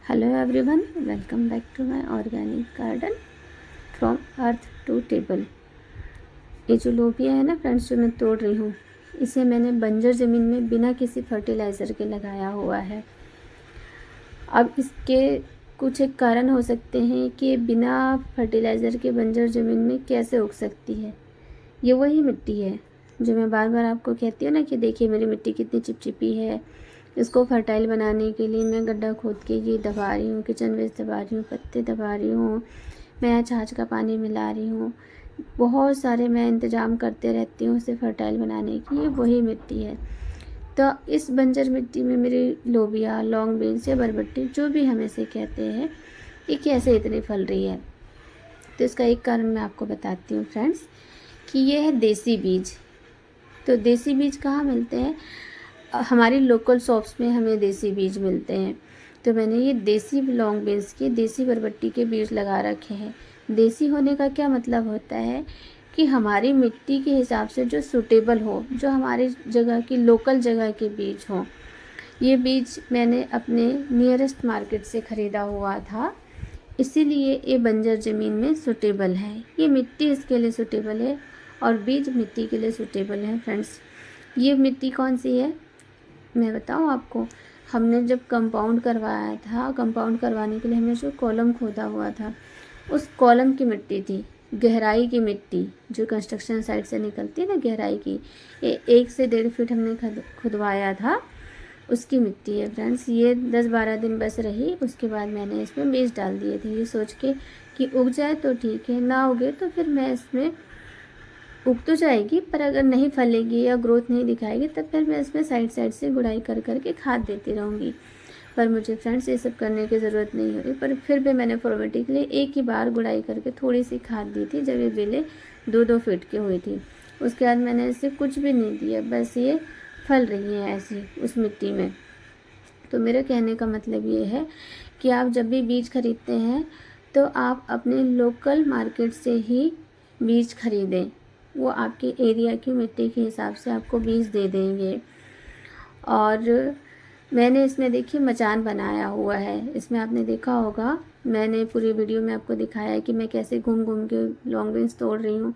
Hello everyone, welcome back to my organic garden from earth to table. ये जो लोबिया है ना फ्रेंड्स, जो मैं तोड़ रही हूँ, इसे मैंने बंजर ज़मीन में बिना किसी फर्टिलाइज़र के लगाया हुआ है। अब इसके कुछ एक कारण हो सकते हैं कि बिना फर्टिलाइज़र के बंजर ज़मीन में कैसे उग सकती है। ये वही मिट्टी है जो मैं बार बार आपको कहती हूँ ना कि देखिए मेरी मिट्टी कितनी चिपचिपी है। इसको फर्टाइल बनाने के लिए मैं गड्ढा खोद के ये दबा रही हूँ, किचन वेस्ट दबा रही हूँ, पत्ते दबा रही हूँ, मैं यहाँ छाछ का पानी मिला रही हूँ। बहुत सारे मैं इंतज़ाम करते रहती हूँ उसे फर्टाइल बनाने की। ये वही मिट्टी है। तो इस बंजर मिट्टी में मेरी लोबिया, लॉन्ग बीन्स या बरबट्टी, जो भी हम इसे कहते हैं, ये कैसे इतनी फल रही है। तो इसका एक कारण मैं आपको बताती हूँ फ्रेंड्स, कि ये है देसी बीज। तो देसी बीज कहाँ मिलते हैं? हमारी लोकल शॉप्स में हमें देसी बीज मिलते हैं। तो मैंने ये देसी लॉन्ग बीन्स के, देसी बरबट्टी के बीज लगा रखे हैं। देसी होने का क्या मतलब होता है कि हमारी मिट्टी के हिसाब से जो सूटेबल हो, जो हमारी जगह की लोकल जगह के बीज हों। ये बीज मैंने अपने नियरेस्ट मार्केट से ख़रीदा हुआ था, इसीलिए ये बंजर ज़मीन में सूटेबल है। ये मिट्टी इसके लिए सूटेबल है और बीज मिट्टी के लिए सूटेबल है फ्रेंड्स। ये मिट्टी कौन सी है मैं बताऊँ आपको। हमने जब कंपाउंड करवाया था, कंपाउंड करवाने के लिए हमने जो कॉलम खोदा हुआ था, उस कॉलम की मिट्टी थी, गहराई की मिट्टी जो कंस्ट्रक्शन साइट से निकलती है ना, गहराई की। ये 1 से 1.5 फीट हमने खुदवाया था, उसकी मिट्टी है फ्रेंड्स। ये 10-12 दिन बस रही, उसके बाद मैंने इसमें बीज डाल दिए थे, ये सोच के कि उग जाए तो ठीक है, ना उगे तो फिर मैं इसमें, उग तो जाएगी पर अगर नहीं फलेगी या ग्रोथ नहीं दिखाएगी तब फिर मैं इसमें साइड साइड से गुड़ाई कर करके खाद देती रहूँगी। पर मुझे फ्रेंड्स ये सब करने की ज़रूरत नहीं हो रही, पर फिर भी मैंने फॉर्मेलिटी के लिए एक ही बार गुड़ाई करके थोड़ी सी खाद दी थी, जब ये बेलें 2-2 फीट की हुई थी। उसके बाद मैंने इसे कुछ भी नहीं दिया, बस ये फल रही है ऐसी उस मिट्टी में। तो मेरे कहने का मतलब ये है कि आप जब भी बीज खरीदते हैं तो आप अपने लोकल मार्केट से ही बीज खरीदें। वो आपके एरिया की मिट्टी के हिसाब से आपको बीज दे देंगे। और मैंने इसमें देखिए मचान बनाया हुआ है, इसमें आपने देखा होगा, मैंने पूरी वीडियो में आपको दिखाया है कि मैं कैसे घूम घूम के लॉन्ग बीन्स तोड़ रही हूँ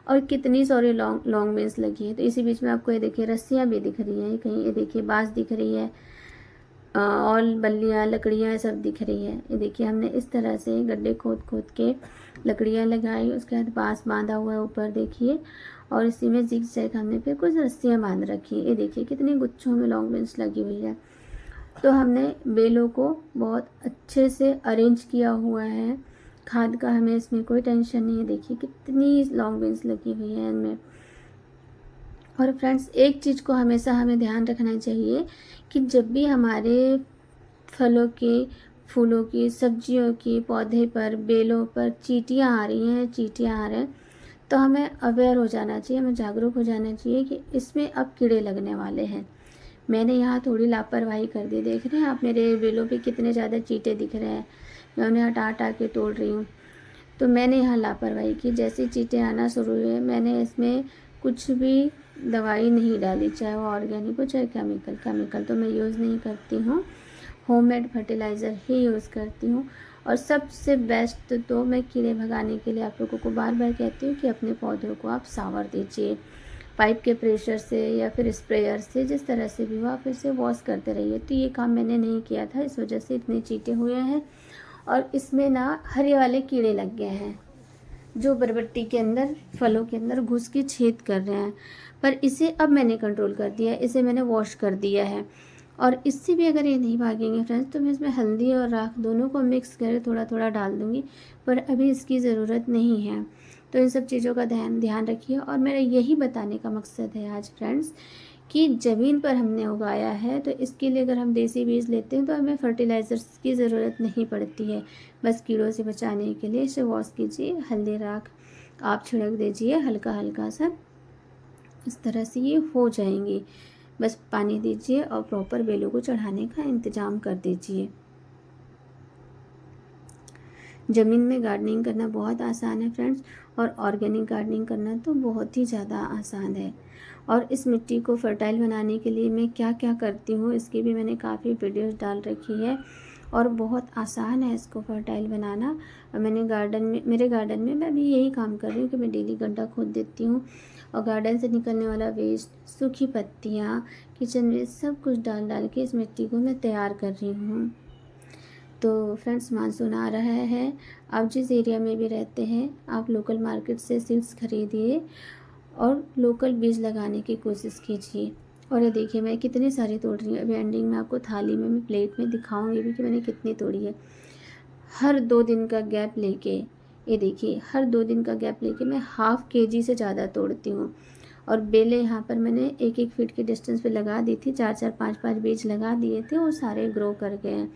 और कितनी सारी लॉन्ग बीन्स लगी है। तो इसी बीच में आपको ये देखिए रस्सियाँ भी दिख रही हैं, कहीं ये देखिए बाँस दिख रही है और बल्लियाँ, लकड़ियाँ सब दिख रही है। ये देखिए हमने इस तरह से गड्ढे खोद खोद के लकड़ियाँ लगाई, उसके बाद बाँस बांधा हुआ है ऊपर देखिए, और इसी में जिग जैग हमने फिर कुछ रस्सियाँ बांध रखी है। ये देखिए कितनी गुच्छों में लॉन्ग बीन्स लगी हुई है। तो हमने बेलों को बहुत अच्छे से अरेंज किया हुआ है, खाद का हमें इसमें कोई टेंशन नहीं है। देखिए कितनी लॉन्ग बीन्स लगी हुई है इनमें। और फ्रेंड्स एक चीज़ को हमेशा हमें ध्यान रखना चाहिए कि जब भी हमारे फलों के, फूलों की, सब्जियों की पौधे पर, बेलों पर चींटियाँ आ रही हैं, चींटियाँ आ रहे हैं, तो हमें अवेयर हो जाना चाहिए, हमें जागरूक हो जाना चाहिए कि इसमें अब कीड़े लगने वाले हैं। मैंने यहाँ थोड़ी लापरवाही कर दी, देख रहे हैं आप मेरे बेलों पे कितने ज़्यादा चींटे दिख रहे हैं, मैं उन्हें हटा हटा के तोड़ रही हूँ। तो मैंने यहाँ लापरवाही की, जैसे चींटे आना शुरू हुए मैंने इसमें कुछ भी दवाई नहीं डाली, चाहे वो ऑर्गेनिक हो चाहे केमिकल। केमिकल तो मैं यूज़ नहीं करती हूँ, होममेड फर्टिलाइज़र ही यूज़ करती हूँ। और सबसे बेस्ट तो मैं कीड़े भगाने के लिए आप लोगों को बार बार कहती हूँ कि अपने पौधों को आप सावर दीजिए, पाइप के प्रेशर से या फिर स्प्रेयर से, जिस तरह से भी हो आप इसे वॉश करते रहिए। तो ये काम मैंने नहीं किया था, इस वजह से इतने चींटे हुए हैं और इसमें ना हरे वाले कीड़े लग गए हैं जो बरबट्टी के अंदर, फलों के अंदर घुस के छेद कर रहे हैं। पर इसे अब मैंने कंट्रोल कर दिया है, इसे मैंने वॉश कर दिया है। और इससे भी अगर ये नहीं भागेंगे फ्रेंड्स तो मैं इसमें हल्दी और राख दोनों को मिक्स करके थोड़ा थोड़ा डाल दूँगी, पर अभी इसकी ज़रूरत नहीं है। तो इन सब चीज़ों का ध्यान रखिए। और मेरा यही बताने का मकसद है आज फ्रेंड्स कि ज़मीन पर हमने उगाया है तो इसके लिए अगर हम देसी बीज लेते हैं तो हमें फर्टिलाइज़र्स की ज़रूरत नहीं पड़ती है। बस कीड़ों से बचाने के लिए इसे वॉश कीजिए, हल्दी राख आप छिड़क दीजिए हल्का हल्का सा, इस तरह से ये हो जाएंगी। बस पानी दीजिए और प्रॉपर बेलों को चढ़ाने का इंतज़ाम कर दीजिए। ज़मीन में गार्डनिंग करना बहुत आसान है फ्रेंड्स, और ऑर्गेनिक गार्डनिंग करना तो बहुत ही ज़्यादा आसान है। और इस मिट्टी को फर्टाइल बनाने के लिए मैं क्या क्या करती हूँ इसकी भी मैंने काफ़ी वीडियोस डाल रखी है, और बहुत आसान है इसको फर्टाइल बनाना। और मेरे गार्डन में मैं भी यही काम कर रही हूँ कि मैं डेली गड्ढा खोद देती हूँ और गार्डन से निकलने वाला वेस्ट, सूखी पत्तियाँ, किचन वेस्ट सब कुछ डाल डाल के इस मिट्टी को मैं तैयार कर रही हूँ। तो फ्रेंड्स, मानसून आ रहा है। आप जिस एरिया में भी रहते हैं, आप लोकल मार्केट से सीड्स खरीदिए और लोकल बीज लगाने की कोशिश कीजिए। और ये देखिए मैं कितनी सारी तोड़ रही हूँ। अभी एंडिंग में आपको थाली में, मैं प्लेट में दिखाऊंगी भी कि मैंने कितनी तोड़ी है। हर 2 दिन का गैप लेके, ये देखिए हर 2 दिन का गैप लेके मैं हाफ केजी से ज़्यादा तोड़ती हूँ। और बेलें यहाँ पर मैंने 1-1 फीट की डिस्टेंस पे लगा दी थी, 4-4 5-5 बीज लगा दिए थे और सारे ग्रो कर गए हैं।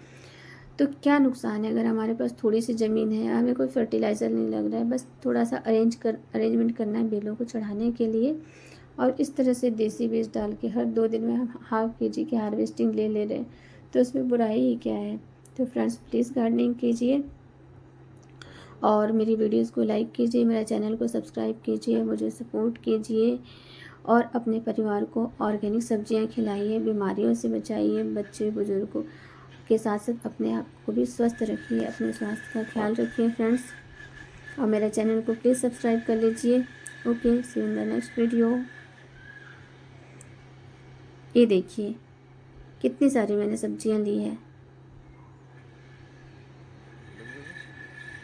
तो क्या नुकसान है, अगर हमारे पास थोड़ी सी ज़मीन है, हमें कोई फर्टिलाइज़र नहीं लग रहा है, बस थोड़ा सा अरेंजमेंट करना है बेलों को चढ़ाने के लिए, और इस तरह से देसी बीज डाल के हर 2 दिन में हम हाफ केजी की हार्वेस्टिंग ले रहे हैं, तो उसमें बुराई ही क्या है। तो फ्रेंड्स, प्लीज़ गार्डनिंग कीजिए और मेरी वीडियोज़ को लाइक कीजिए, मेरा चैनल को सब्सक्राइब कीजिए, मुझे सपोर्ट कीजिए और अपने परिवार को ऑर्गेनिक सब्जियां खिलाइए, बीमारियों से बचाइए, बच्चे बुजुर्गों के साथ साथ अपने आप को भी स्वस्थ रखिए, अपने स्वास्थ्य का ख्याल रखिए फ्रेंड्स। और मेरे चैनल को प्लीज़ सब्सक्राइब कर लीजिए। Okay, see you in the next video. ये देखिए कितनी सारी मैंने सब्जियां ली है।